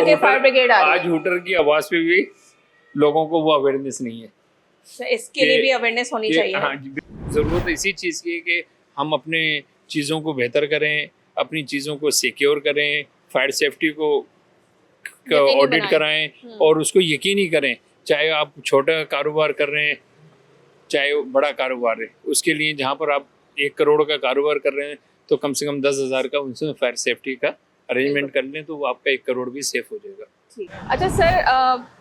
के fire brigade आ रही है। आज हूटर की आवाज पे भी लोगों को वो अवेयरनेस नहीं है। तो इसके लिए भी अवेयरनेस होनी चाहिए। हाँ, जरूरत इसी चीज़ की है कि हम अपने चीज़ों को बेहतर करें, अपनी चीज़ों को सिक्योर करें, फायर सेफ्टी को ऑडिट कराएं और उसको यकीनी करें। चाहे आप छोटा कारोबार कर रहे हैं, चाहे वो बड़ा कारोबार है, उसके लिए जहाँ पर आप 1 करोड़ का कारोबार कर रहे हैं तो कम से कम 10,000 का उनसे फायर सेफ्टी का अरेंजमेंट कर लें तो वो आपका 1 करोड़ भी सेफ हो जाएगा। अच्छा सर,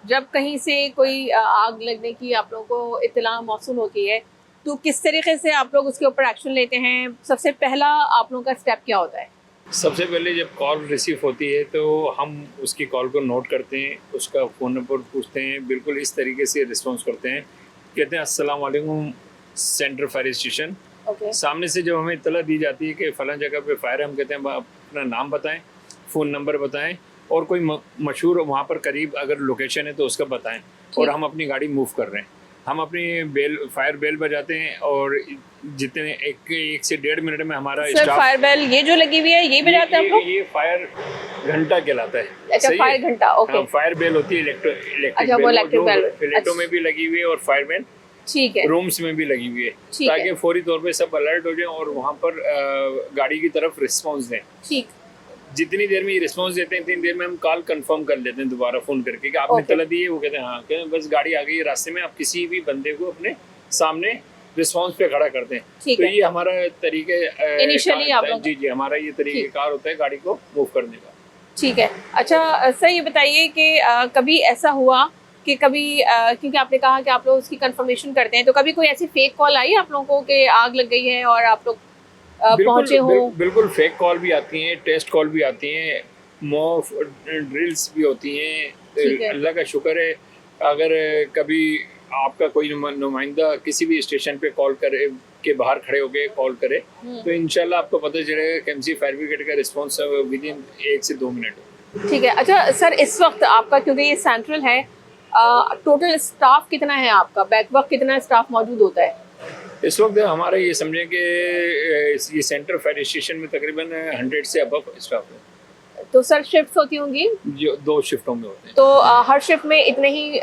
जब कहीं से कोई आग लगने की आप लोगों को इत्तला मौसूल होती है तो किस तरीके से आप लोग उसके ऊपर एक्शन लेते हैं? सबसे पहला आप लोगों का स्टेप क्या होता है? सबसे पहले जब कॉल रिसीव होती है तो हम उसकी कॉल को नोट करते हैं, उसका फ़ोन नंबर पूछते हैं, बिल्कुल इस तरीके से रिस्पॉन्स करते हैं, कहते हैं अस्सलाम वालेकुम सेंटर फायर स्टेशन। सामने से जब हमें इत्तला दी जाती है कि फ़लाँ जगह पे फायर है, हम कहते हैं अपना नाम बताएं, फ़ोन नंबर बताएं और कोई मशहूर वहाँ पर करीब अगर लोकेशन है तो उसका बताएं और हम अपनी गाड़ी मूव कर रहे हैं। हम अपनी फायर बेल बजाते हैं और जितने एक से 1.5 मिनट में हमारा स्टाफ फायर बेल ये जो लगी हुई है ये बजाते हैं हम लोग? ये फायर घंटा कहलाता है। अच्छा, फायर घंटा, ओके। फायर बेल होती है इलेक्ट्रिक अच्छा, वो इलेक्ट्रिक बेल फ्लैटों में भी लगी हुई है और फायर बेल ठीक है रूम्स में भी लगी हुई है ताकि फौरी तौर पे सब अलर्ट हो जाए और वहाँ पर गाड़ी की तरफ रिस्पॉन्स दें। ठीक, जितनी देर में ये रिस्पॉन्स देते हैं इतनी देर में हम कॉल कंफर्म कर लेते हैं दोबारा फ़ोन करके कि आपने इत्तला दी है। वो कहते हैं हाँ, कहते हैं बस गाड़ी आ गई है रास्ते में, आप किसी भी बंदे को अपने सामने रिस्पॉन्स पे खड़ा करते हैं। तो ये हमारा तरीके इनिशियली आप लोग जी हमारा ये तरीक़ेकार होता है गाड़ी को मूव करने का। ठीक है। अच्छा सर, ये बताइए कि कभी ऐसा हुआ कि कभी क्योंकि आपने कहा कि आप लोग उसकी कंफर्मेशन करते हैं, तो कभी कोई ऐसी फेक कॉल आई आप लोगों को कि आग लग गई है और आप लोग पहुंचे हो? बिल्कुल फेक कॉल भी आती हैं, टेस्ट कॉल भी आती हैं, मॉक ड्रिल्स भी होती हैं। अल्लाह का शुक्र है अगर कभी आपका कोई नुमाइंदा किसी भी स्टेशन पे कॉल करे के बाहर खड़े होके कॉल करे तो इंशाल्लाह आपको पता चलेगा कि एमसी फायर ब्रिगेड का रिस्पॉन्स विद इन 1 से 2 मिनट। ठीक है। अच्छा सर, इस वक्त आपका क्योंकि ये सेंट्रल है, टोटल स्टाफ कितना है आपका? बैक वक्त कितना स्टाफ मौजूद होता है इस वक्त? हमारा ये समझें कि ये सेंटर फायर स्टेशन में तकरीबन 100 से अबव स्टाफ है। तो सर शिफ्ट्स होती होंगी? जो 2 शिफ्टों में होते हैं। तो हर शिफ्ट में इतने ही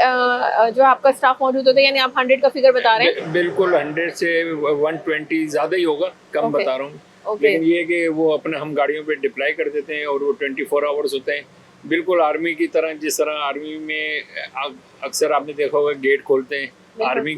जो आपका स्टाफ मौजूद होता है, यानी आप 100 का फिगर बता रहे हैं? बिल्कुल 100 से 120 ज़्यादा ही होगा, कम बता रहा हूँ। लेकिन ये कि वो अपने हम गाड़ियों पे डिप्लॉय कर देते हैं और वो 24 आवर्स होते हैं, बिल्कुल आर्मी की तरह। जिस तरह आर्मी में अक्सर आपने देखा होगा गेट खोलते हैं, आर्मी